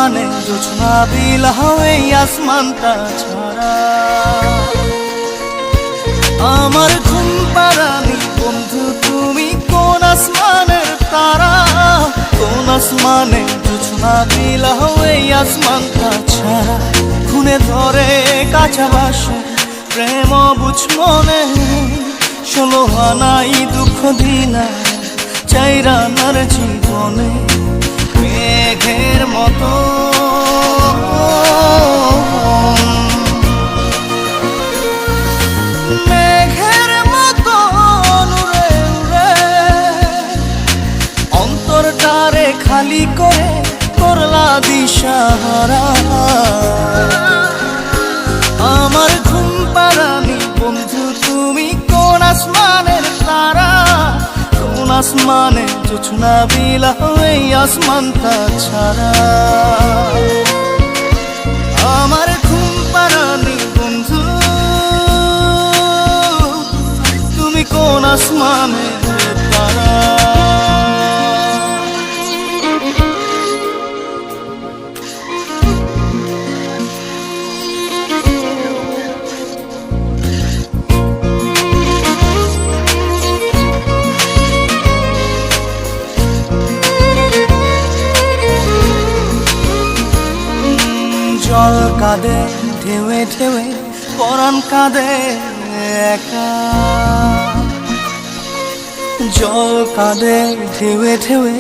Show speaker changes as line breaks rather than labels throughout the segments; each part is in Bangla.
আসমানে জোছনা বিলাও এই আসমানটা ছাড়া। আমার ঘুম পাড়ানি বন্ধু তুমি কোন আসমানের তারা, কোন আসমানে জোছনা বিলাও এই আসমানটা ছাড়া। খুনে ধরে কাঁচা বাসে প্রেম বুঝ মনে, 16 আনাই দুঃখ দিনা চাইরানার জীবনে। মেঘের মতো মেঘের মতো উড়ে উড়ে অন্তরটারে খালি করে করলা দিশাহারা। আমার ঘুম পাড়ানি বন্ধু তুমি কোন আসমানের তারা, কোন আসমানে জোছনা বিলাও এই আসমানটা ছাড়া। আমার ঘুম পাড়ানি বন্ধু তুমি কোন আসমানের তারা। জল কাঁদে ঢেউে ঢেউে পরাণ কাঁদে একা, জল কাঁদে ঢেউে ঢেউে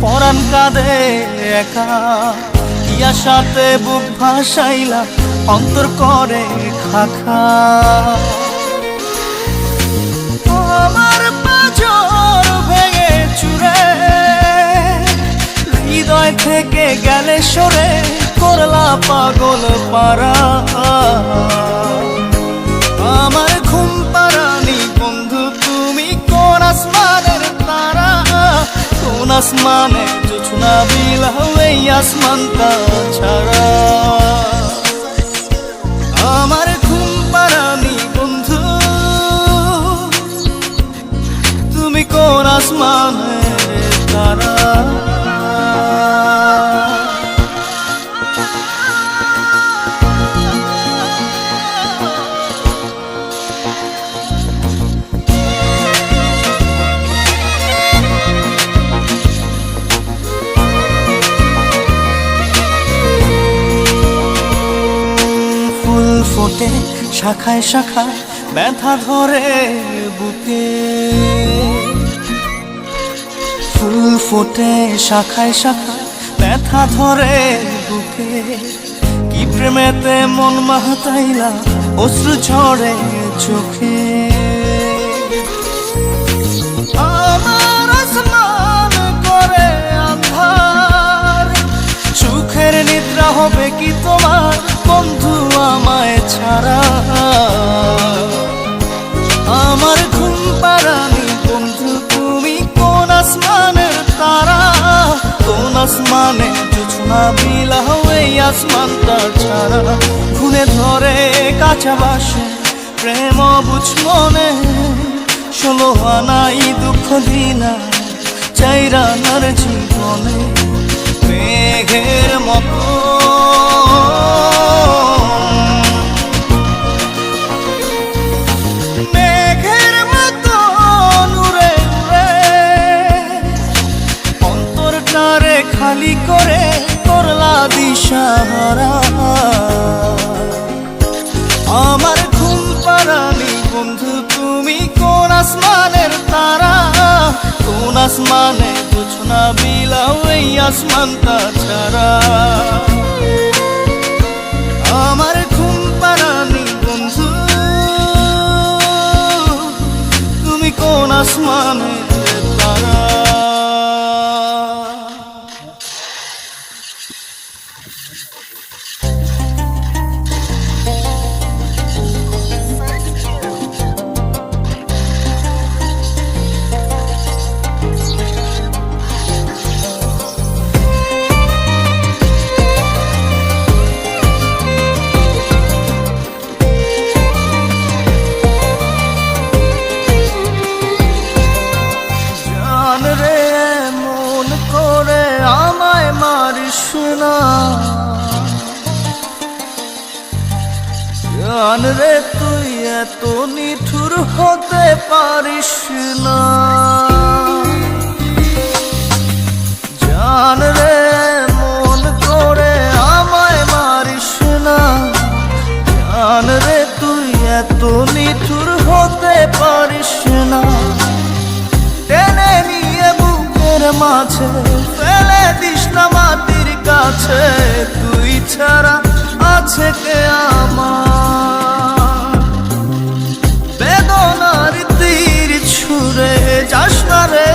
পরাণ কাঁদে একা। ইয়ার সাথে বুক ভাসাইলা অন্তর করে খাখা। আমার পাঁজর ভেঙে চুরে হৃদয় থেকে গেলে সরে করলা পাগল পারা। আমার ঘুম পাড়ানি বন্ধু তুমি কোন আসমানের তারা, কোন আসমানে জোছনা বিলাও এই আসমানটা ছাড়া। আমার ঘুম পাড়ানি বন্ধু তুমি কোন আসমানের তারা। ফোটে শাখায় শাখায় ব্যথা ধরে বুকে, ফুল ফোটে শাখায় শাখায় ব্যথা ধরে বুকে। কি প্রেমেতে মন মাতাইলা অশ্রু ঝরে চোখে। আমার আসমান করে আন্ধার, সুখের নিদ্রা হবে কি তোমার বন্ধু আমায় ছাড়া। আমার ঘুম পাড়ানি বন্ধু তুমি কোন আসমানের তারা, কোন আসমানে জোছনা বিলাও এই আসমানটা ছাড়া। খুনে ধরে কাঁচা বাসে প্রেম বুঝ মনে, 16 আনাই দুঃখ দিনা চাইরানার জীবনে। মেঘের মতো মেঘের মতো উড়ে উড়ে অন্তরটারে খালি করে করলা দিশাহারা। আমার ঘুম পাড়ানি বন্ধু তুমি কোন আসমানের তারা, কোন আসমানে জোছনা বিলাও এই আসমানটা ছাড়া। আমার ঘুম পাড়ানি বন্ধু তুমি কোন আসমানের তারা। জান রে মন করে আমায় মারিস না। জান রে তুই এত নিঠুর হতে পারিস না, জান রে মন করে আমায় মারিস না, জান রে তুই এত নিঠুর হতে পারিস না। টেনে নিয়ে বুকের মাঝে ফেলে দিস না মাটির কাছে, তুই ছাড়া আছে কে আমার। বেদনার তীর ছুঁড়ে যাস না রে